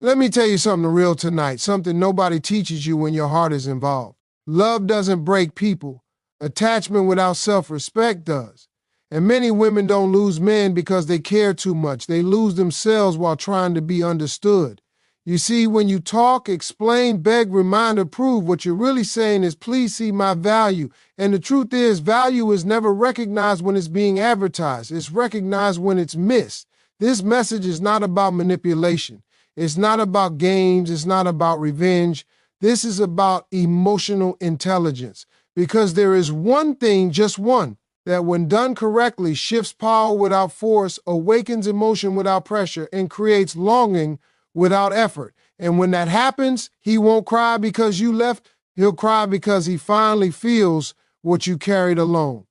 Let me tell you something real tonight, something nobody teaches you when your heart is involved. Love doesn't break people. Attachment without self-respect does. And many women don't lose men because they care too much. They lose themselves while trying to be understood. You see, when you talk, explain, beg, remind, or prove, what you're really saying is, please see my value. And the truth is, value is never recognized when it's being advertised. It's recognized when it's missed. This message is not about manipulation. It's not about games. It's not about revenge. This is about emotional intelligence. Because there is one thing, just one, that when done correctly shifts power without force, awakens emotion without pressure, and creates longing without effort. And when that happens, he won't cry because you left. He'll cry because he finally feels what you carried alone.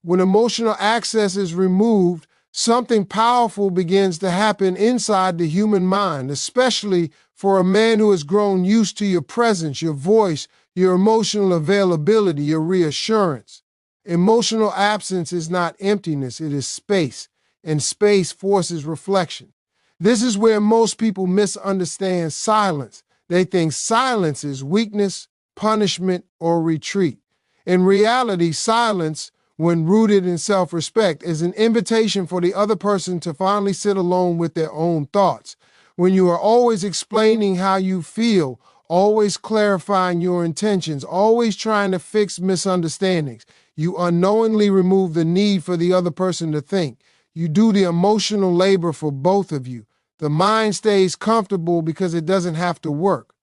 When emotional access is removed, something powerful begins to happen inside the human mind, especially for a man who has grown used to your presence, your voice, your emotional availability, your reassurance. Emotional absence is not emptiness, it is space, and space forces reflection. This is where most people misunderstand silence. They think silence is weakness, punishment, or retreat. In reality, silence, when rooted in self-respect, is an invitation for the other person to finally sit alone with their own thoughts. When you are always explaining how you feel, always clarifying your intentions, always trying to fix misunderstandings, you unknowingly remove the need for the other person to think. You do the emotional labor for both of you. The mind stays comfortable because it doesn't have to work.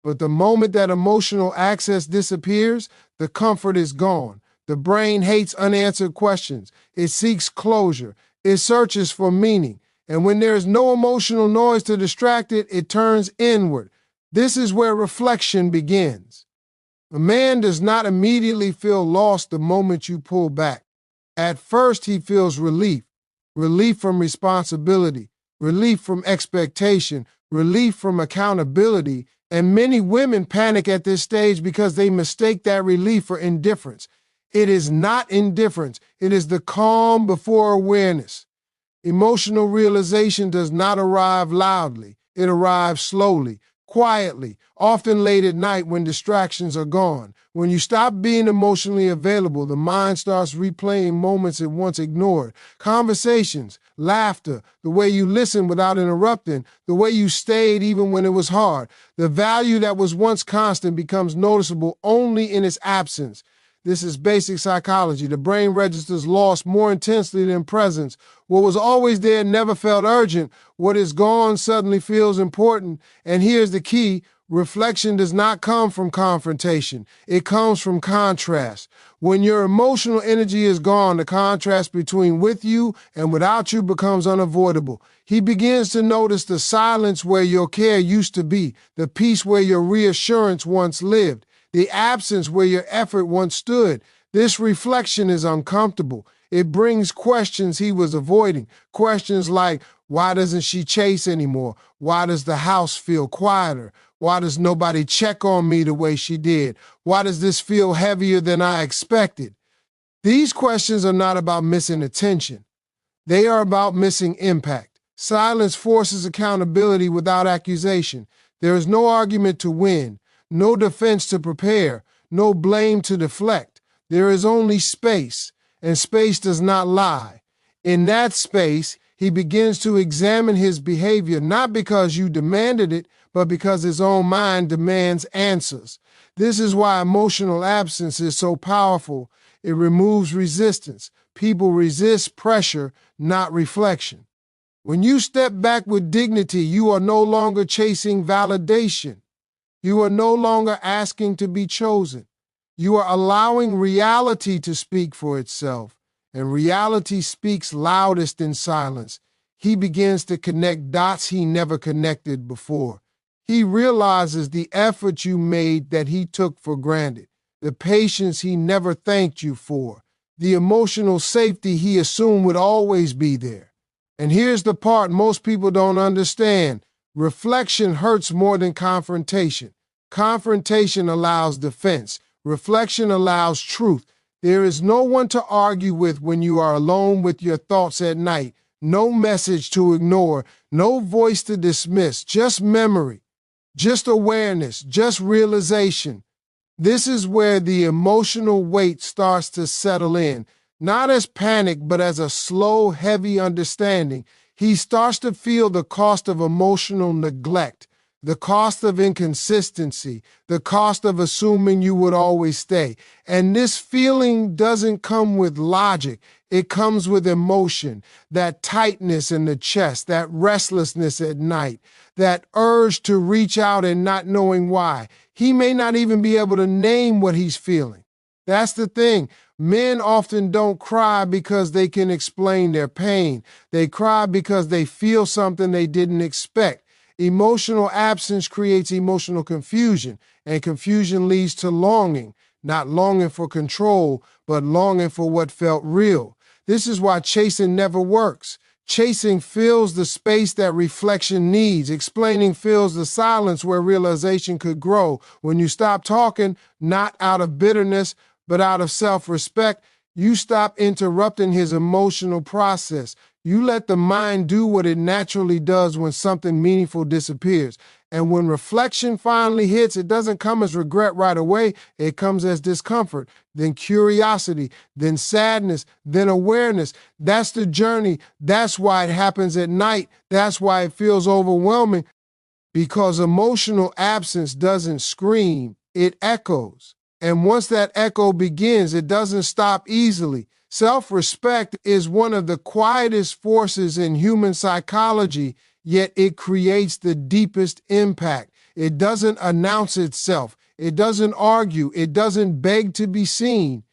But the moment that emotional access disappears, the comfort is gone. The brain hates unanswered questions. It seeks closure. It searches for meaning. And when there is no emotional noise to distract it, it turns inward. This is where reflection begins. A man does not immediately feel lost the moment you pull back. At first, he feels relief. Relief from responsibility. Relief from expectation. Relief from accountability. And many women panic at this stage because they mistake that relief for indifference. It is not indifference. It is the calm before awareness. Emotional realization does not arrive loudly. It arrives slowly, quietly, often late at night when distractions are gone. When you stop being emotionally available, the mind starts replaying moments it once ignored. Conversations, laughter, the way you listened without interrupting, the way you stayed even when it was hard. The value that was once constant becomes noticeable only in its absence. This is basic psychology. The brain registers loss more intensely than presence. What was always there never felt urgent. What is gone suddenly feels important. And here's the key. Reflection does not come from confrontation. It comes from contrast. When your emotional energy is gone, the contrast between with you and without you becomes unavoidable. He begins to notice the silence where your care used to be, the peace where your reassurance once lived, the absence where your effort once stood. This reflection is uncomfortable. It brings questions he was avoiding. Questions like, why doesn't she chase anymore? Why does the house feel quieter? Why does nobody check on me the way she did? Why does this feel heavier than I expected? These questions are not about missing attention. They are about missing impact. Silence forces accountability without accusation. There is no argument to win. No defense to prepare, no blame to deflect. There is only space, and space does not lie. In that space, he begins to examine his behavior, not because you demanded it, but because his own mind demands answers. This is why emotional absence is so powerful. It removes resistance. People resist pressure, not reflection. When you step back with dignity, you are no longer chasing validation. You are no longer asking to be chosen. You are allowing reality to speak for itself, and reality speaks loudest in silence. He begins to connect dots he never connected before. He realizes the effort you made that he took for granted, the patience he never thanked you for, the emotional safety he assumed would always be there. And here's the part most people don't understand. Reflection hurts more than confrontation. Confrontation allows defense. Reflection allows truth. There is no one to argue with when you are alone with your thoughts at night. no message to ignore, no voice to dismiss, just memory, just awareness, just realization. This is where the emotional weight starts to settle in, not as panic, but as a slow, heavy understanding. He starts to feel the cost of emotional neglect, the cost of inconsistency, the cost of assuming you would always stay. And this feeling doesn't come with logic. It comes with emotion, that tightness in the chest, that restlessness at night, that urge to reach out and not knowing why. He may not even be able to name what he's feeling. That's the thing. Men often don't cry because they can explain their pain. They cry because they feel something they didn't expect. Emotional absence creates emotional confusion, and confusion leads to longing, not longing for control, but longing for what felt real. This is why chasing never works. Chasing fills the space that reflection needs. Explaining fills the silence where realization could grow. When you stop talking, not out of bitterness, but out of self-respect, you stop interrupting his emotional process. You let the mind do what it naturally does when something meaningful disappears. And when reflection finally hits, it doesn't come as regret right away. It comes as discomfort, then curiosity, then sadness, then awareness. That's the journey. That's why it happens at night. That's why it feels overwhelming, because emotional absence doesn't scream, it echoes. And once that echo begins, it doesn't stop easily. Self-respect is one of the quietest forces in human psychology, yet it creates the deepest impact. It doesn't announce itself. It doesn't argue. It doesn't beg to be seen.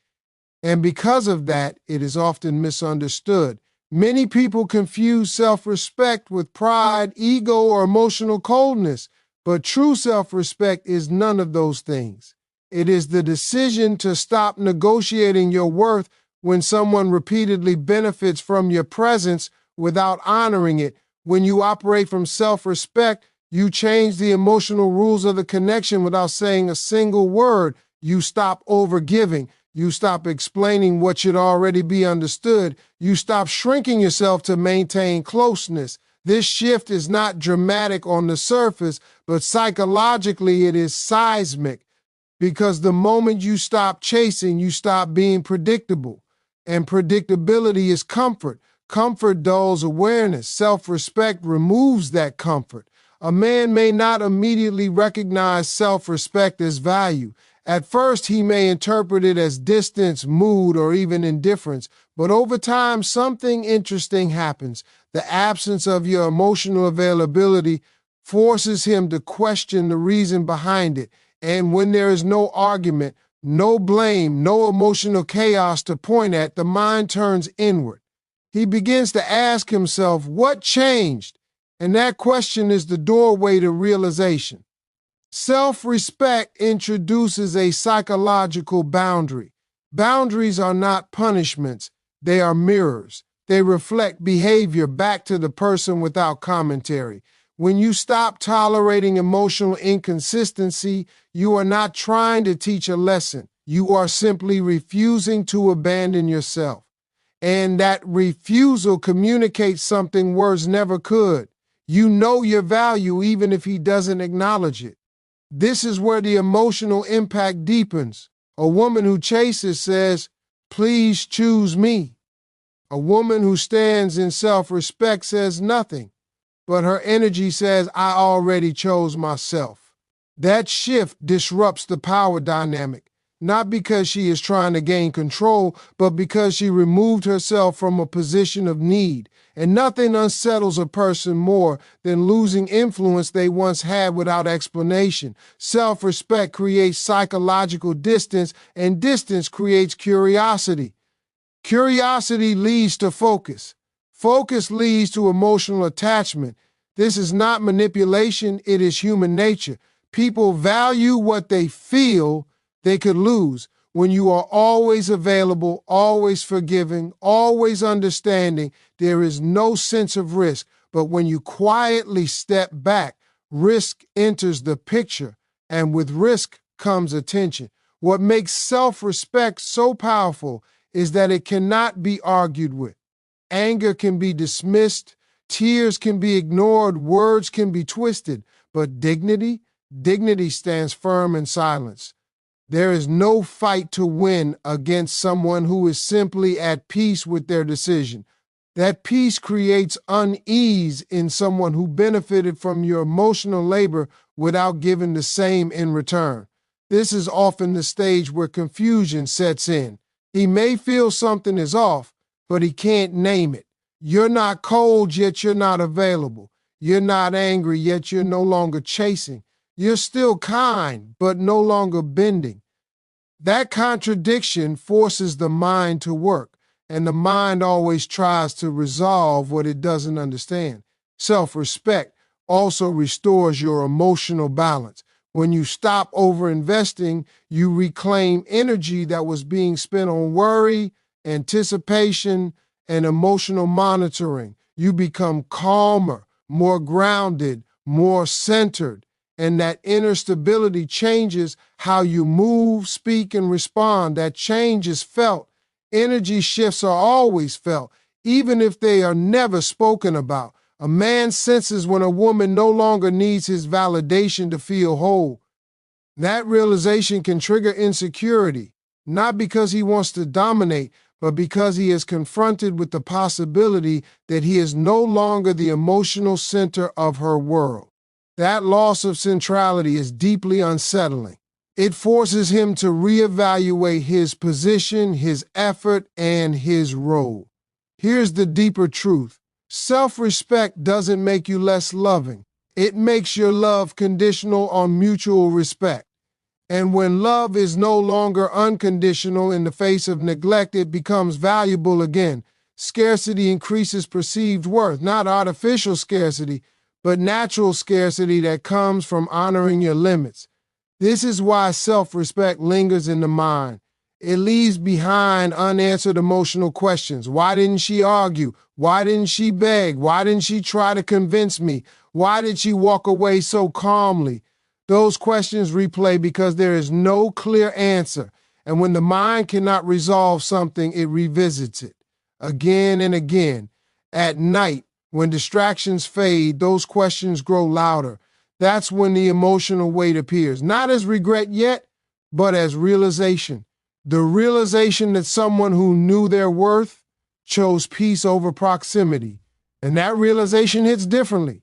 And because of that, it is often misunderstood. Many people confuse self-respect with pride, ego, or emotional coldness, but true self-respect is none of those things. It is the decision to stop negotiating your worth when someone repeatedly benefits from your presence without honoring it. When you operate from self-respect, you change the emotional rules of the connection without saying a single word. You stop overgiving. You stop explaining what should already be understood. You stop shrinking yourself to maintain closeness. This shift is not dramatic on the surface, but psychologically it is seismic. Because the moment you stop chasing, you stop being predictable. And predictability is comfort. Comfort dulls awareness. Self-respect removes that comfort. A man may not immediately recognize self-respect as value. At first, he may interpret it as distance, mood, or even indifference. But over time, something interesting happens. The absence of your emotional availability forces him to question the reason behind it. And when there is no argument, no blame, no emotional chaos to point at, the mind turns inward. He begins to ask himself, what changed? And that question is the doorway to realization. Self-respect introduces a psychological boundary. Boundaries are not punishments. They are mirrors. They reflect behavior back to the person without commentary. When you stop tolerating emotional inconsistency, you are not trying to teach a lesson. You are simply refusing to abandon yourself. And that refusal communicates something words never could. You know your value even if he doesn't acknowledge it. This is where the emotional impact deepens. A woman who chases says, "Please choose me." A woman who stands in self-respect says nothing, but her energy says, "I already chose myself." That shift disrupts the power dynamic, not because she is trying to gain control, but because she removed herself from a position of need. And nothing unsettles a person more than losing influence they once had without explanation. Self-respect creates psychological distance, and distance creates curiosity. Curiosity leads to focus. Focus leads to emotional attachment. This is not manipulation, it is human nature. People value what they feel they could lose. When you are always available, always forgiving, always understanding, there is no sense of risk. But when you quietly step back, risk enters the picture, and with risk comes attention. What makes self-respect so powerful is that it cannot be argued with. Anger can be dismissed, tears can be ignored, words can be twisted, but dignity stands firm in silence. There is no fight to win against someone who is simply at peace with their decision. That peace creates unease in someone who benefited from your emotional labor without giving the same in return. This is often the stage where confusion sets in. He may feel something is off, but he can't name it. You're not cold, yet you're not available. You're not angry, yet you're no longer chasing. You're still kind, but no longer bending. That contradiction forces the mind to work, and the mind always tries to resolve what it doesn't understand. Self-respect also restores your emotional balance. When you stop overinvesting, you reclaim energy that was being spent on worry, anticipation, and emotional monitoring. You become calmer, more grounded, more centered, and that inner stability changes how you move, speak, and respond. That change is felt. Energy shifts are always felt, even if they are never spoken about. A man senses when a woman no longer needs his validation to feel whole. That realization can trigger insecurity, not because he wants to dominate, but because he is confronted with the possibility that he is no longer the emotional center of her world. That loss of centrality is deeply unsettling. It forces him to reevaluate his position, his effort, and his role. Here's the deeper truth. Self-respect doesn't make you less loving. It makes your love conditional on mutual respect. And when love is no longer unconditional in the face of neglect, it becomes valuable again. Scarcity increases perceived worth, not artificial scarcity, but natural scarcity that comes from honoring your limits. This is why self-respect lingers in the mind. It leaves behind unanswered emotional questions. Why didn't she argue? Why didn't she beg? Why didn't she try to convince me? Why did she walk away so calmly? Those questions replay because there is no clear answer. And when the mind cannot resolve something, it revisits it again and again. At night, when distractions fade, those questions grow louder. That's when the emotional weight appears, not as regret yet, but as realization. The realization that someone who knew their worth chose peace over proximity. And that realization hits differently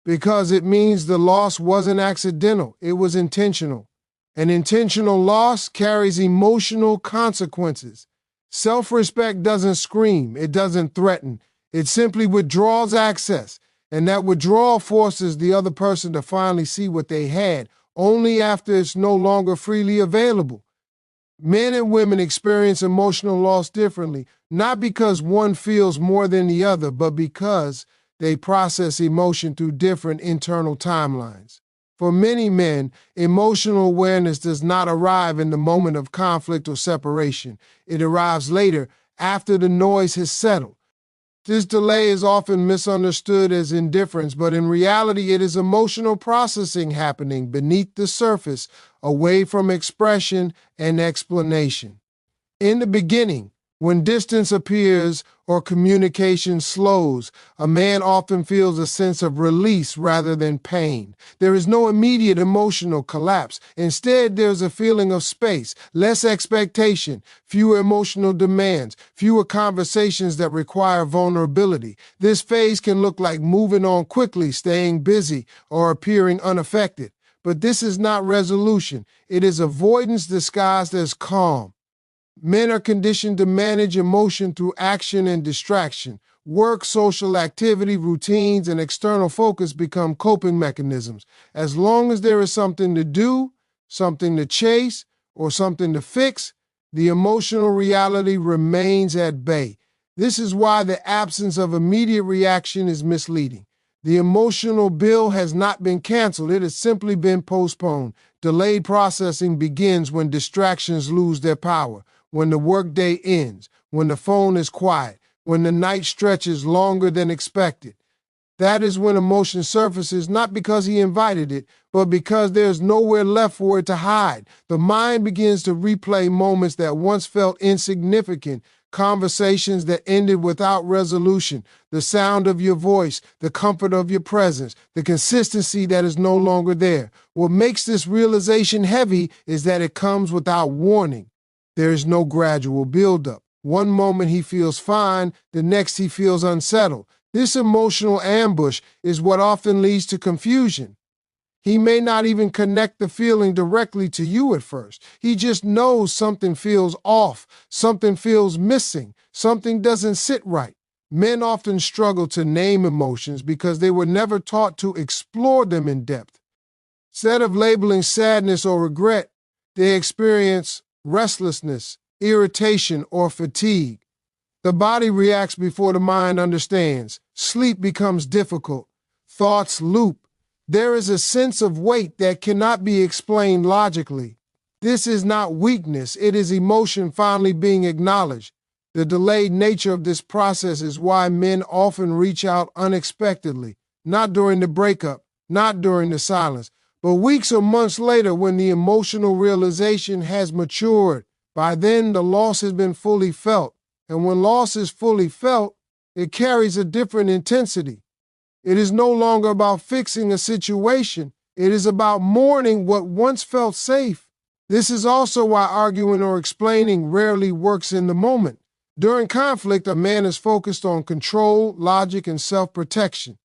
because it means the loss wasn't accidental, it was intentional. An intentional loss carries emotional consequences. Self-respect doesn't scream, it doesn't threaten. It simply withdraws access, and that withdrawal forces the other person to finally see what they had, only after it's no longer freely available. Men and women experience emotional loss differently, not because one feels more than the other, but because they process emotion through different internal timelines. For many men, emotional awareness does not arrive in the moment of conflict or separation. It arrives later, after the noise has settled. This delay is often misunderstood as indifference, but in reality it is emotional processing happening beneath the surface, away from expression and explanation. In the beginning, when distance appears or communication slows, a man often feels a sense of release rather than pain. There is no immediate emotional collapse. Instead, there's a feeling of space, less expectation, fewer emotional demands, fewer conversations that require vulnerability. This phase can look like moving on quickly, staying busy, or appearing unaffected. But this is not resolution. It is avoidance disguised as calm. Men are conditioned to manage emotion through action and distraction. Work, social activity, routines, and external focus become coping mechanisms. As long as there is something to do, something to chase, or something to fix, the emotional reality remains at bay. This is why the absence of immediate reaction is misleading. The emotional bill has not been canceled. It has simply been postponed. Delayed processing begins when distractions lose their power, when the workday ends, when the phone is quiet, when the night stretches longer than expected. That is when emotion surfaces, not because he invited it, but because there's nowhere left for it to hide. The mind begins to replay moments that once felt insignificant, conversations that ended without resolution, the sound of your voice, the comfort of your presence, the consistency that is no longer there. What makes this realization heavy is that it comes without warning. There is no gradual buildup. One moment he feels fine, the next he feels unsettled. This emotional ambush is what often leads to confusion. He may not even connect the feeling directly to you at first. He just knows something feels off, something feels missing, something doesn't sit right. Men often struggle to name emotions because they were never taught to explore them in depth. Instead of labeling sadness or regret, they experience restlessness, irritation, or fatigue. The body reacts before the mind understands. Sleep becomes difficult. Thoughts loop. There is a sense of weight that cannot be explained logically. This is not weakness, it is emotion finally being acknowledged. The delayed nature of this process is why men often reach out unexpectedly, not during the breakup, not during the silence, but weeks or months later when the emotional realization has matured. By then, the loss has been fully felt, and when loss is fully felt, it carries a different intensity. It is no longer about fixing a situation. It is about mourning what once felt safe. This is also why arguing or explaining rarely works in the moment. During conflict, a man is focused on control, logic, and self-protection.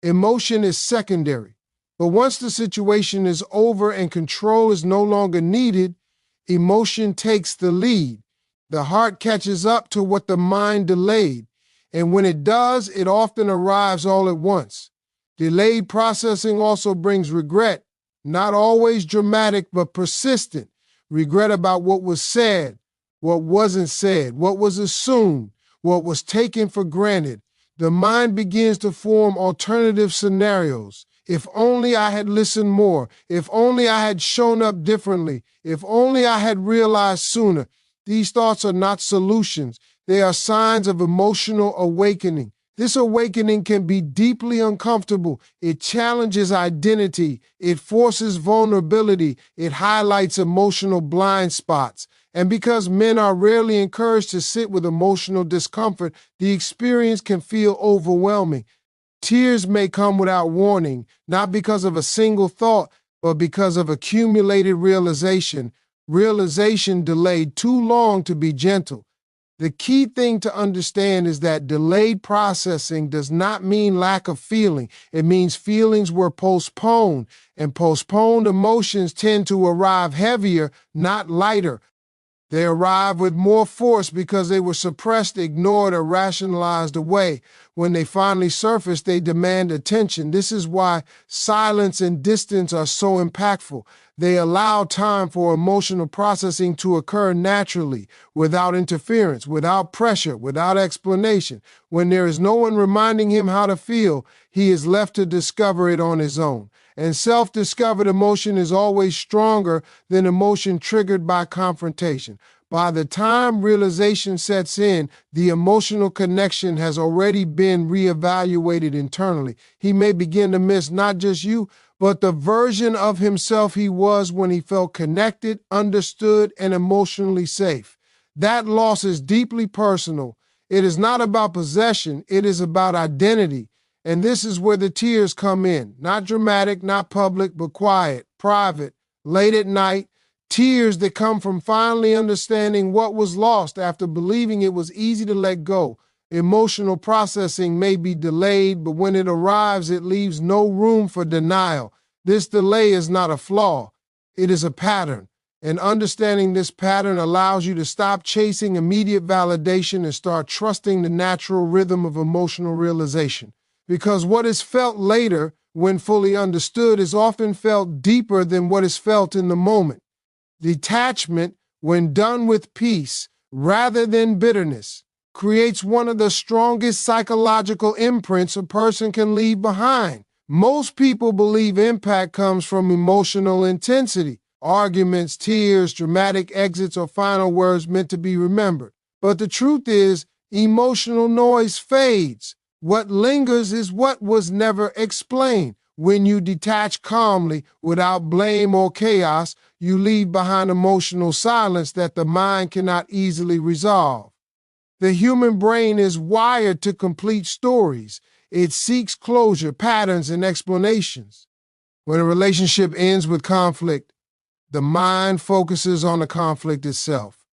Emotion is secondary. But once the situation is over and control is no longer needed, emotion takes the lead. The heart catches up to what the mind delayed. And when it does, it often arrives all at once. Delayed processing also brings regret, not always dramatic, but persistent. Regret about what was said, what wasn't said, what was assumed, what was taken for granted. The mind begins to form alternative scenarios. If only I had listened more. If only I had shown up differently. If only I had realized sooner. These thoughts are not solutions. They are signs of emotional awakening. This awakening can be deeply uncomfortable. It challenges identity. It forces vulnerability. It highlights emotional blind spots. And because men are rarely encouraged to sit with emotional discomfort, the experience can feel overwhelming. Tears may come without warning, not because of a single thought, but because of accumulated realization. Realization delayed too long to be gentle. The key thing to understand is that delayed processing does not mean lack of feeling. It means feelings were postponed, and postponed emotions tend to arrive heavier, not lighter. They arrive with more force because they were suppressed, ignored, or rationalized away. When they finally surface, they demand attention. This is why silence and distance are so impactful. They allow time for emotional processing to occur naturally, without interference, without pressure, without explanation. When there is no one reminding him how to feel, he is left to discover it on his own. And self-discovered emotion is always stronger than emotion triggered by confrontation. By the time realization sets in, the emotional connection has already been reevaluated internally. He may begin to miss not just you, but the version of himself he was when he felt connected, understood, and emotionally safe. That loss is deeply personal. It is not about possession, it is about identity. And this is where the tears come in. Not dramatic, not public, but quiet, private, late at night. Tears that come from finally understanding what was lost after believing it was easy to let go. Emotional processing may be delayed, but when it arrives, it leaves no room for denial. This delay is not a flaw. It is a pattern. And understanding this pattern allows you to stop chasing immediate validation and start trusting the natural rhythm of emotional realization. Because what is felt later, when fully understood, is often felt deeper than what is felt in the moment. Detachment, when done with peace rather than bitterness, creates one of the strongest psychological imprints a person can leave behind. Most people believe impact comes from emotional intensity, arguments, tears, dramatic exits, or final words meant to be remembered. But the truth is, emotional noise fades. What lingers is what was never explained. When you detach calmly, without blame or chaos, you leave behind emotional silence that the mind cannot easily resolve. The human brain is wired to complete stories. It seeks closure, patterns, and explanations. When a relationship ends with conflict, the mind focuses on the conflict itself.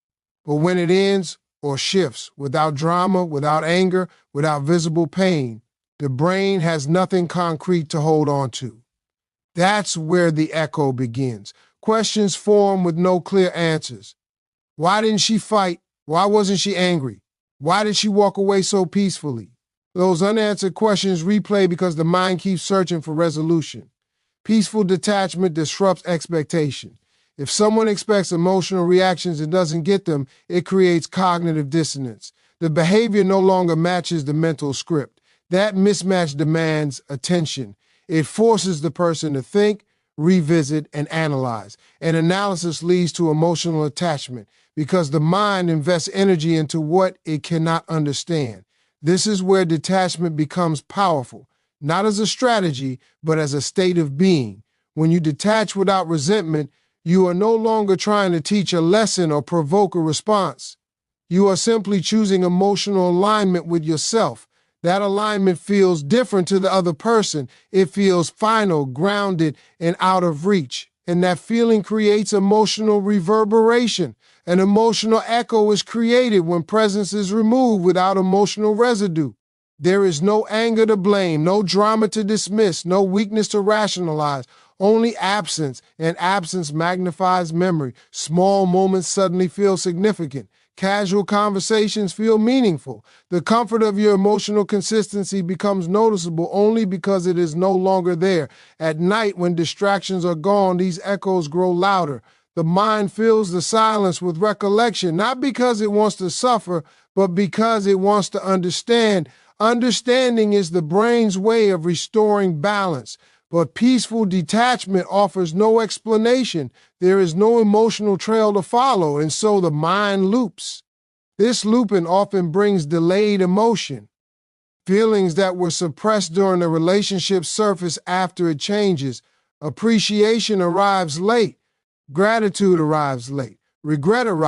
But when it ends or shifts without drama, without anger, without visible pain, the brain has nothing concrete to hold on to. That's where the echo begins. Questions form with no clear answers. Why didn't she fight? Why wasn't she angry? Why did she walk away so peacefully? Those unanswered questions replay because the mind keeps searching for resolution. Peaceful detachment disrupts expectation. If someone expects emotional reactions and doesn't get them, it creates cognitive dissonance. The behavior no longer matches the mental script. That mismatch demands attention. It forces the person to think, revisit, and analyze. And analysis leads to emotional attachment because the mind invests energy into what it cannot understand. This is where detachment becomes powerful, not as a strategy, but as a state of being. When you detach without resentment, you are no longer trying to teach a lesson or provoke a response. You are simply choosing emotional alignment with yourself. That alignment feels different to the other person. It feels final, grounded, and out of reach. And that feeling creates emotional reverberation. An emotional echo is created when presence is removed without emotional residue. There is no anger to blame, no drama to dismiss, no weakness to rationalize, only absence, and absence magnifies memory. Small moments suddenly feel significant. Casual conversations feel meaningful. The comfort of your emotional consistency becomes noticeable only because it is no longer there. At night, when distractions are gone, these echoes grow louder. The mind fills the silence with recollection, not because it wants to suffer, but because it wants to understand. Understanding is the brain's way of restoring balance. But peaceful detachment offers no explanation. There is no emotional trail to follow, and so the mind loops. This looping often brings delayed emotion. Feelings that were suppressed during a relationship surface after it changes. Appreciation arrives late. Gratitude arrives late. Regret arrives